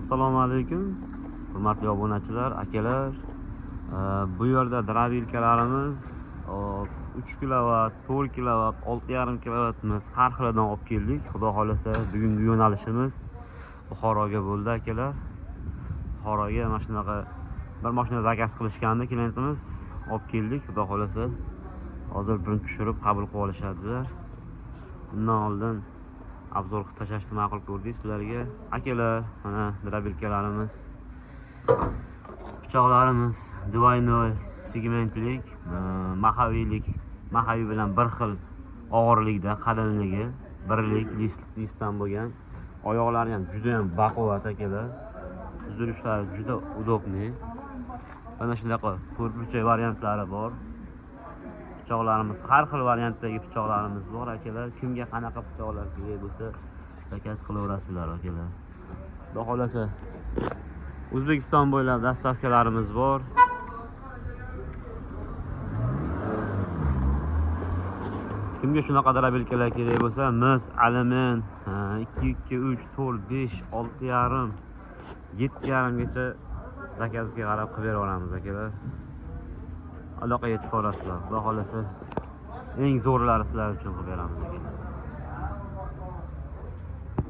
Assalomu alaykum, hurmatli obunachilar, akalar. Bu yerda drabilkalarimiz 3 kilovat, 4 kilovat, 6,5 kilovatimiz har xilidan olib keldik. Xudo xolasa bugungi yo'nalishimiz Buxoroga bo'ldi, akalar. Buxoroga mana shunaqa bir mashina zakaz qilishganda klientimiz olib keldik. Xudo xolasa hozir birini tushirib qabul qilib olishadilar. Bundan oldin obzor qilib tashlashni ma'qul ko'rdik sizlarga. Akalar, mana drabilkalarimiz, pichoqlarimiz двойной segmentlik, mahaviy bilan bir xil og'irlikda, qalinligi, birlik listdan bo'lgan. Oyoqlari ham juda ham baquvvat, akalar. Tuzilishlari juda udobniy. Mana shunaqa to'rtburchak variantlari bor. Pichoqlarimiz har xil variantdagi pichoqlarimiz bor, akalar. Kimga qanaqa pichoqlar kerak bo'lsa, zakaz qilaverasizlar, akalar. Xudo xolasa O'zbekiston bo'ylab dastavkalarimiz bor. Kimga shunaqa drabilkalar kerak bo'lsa, mis, alumin 2, 3, 4, 5, 6,5, 7,5 gacha zakazga qarab qilib beraveramiz, akalar. Aloqaga chiqa olasizlar. Xudo xolasa eng zo'rlari sizlar uchun qilib beramiz, akalar.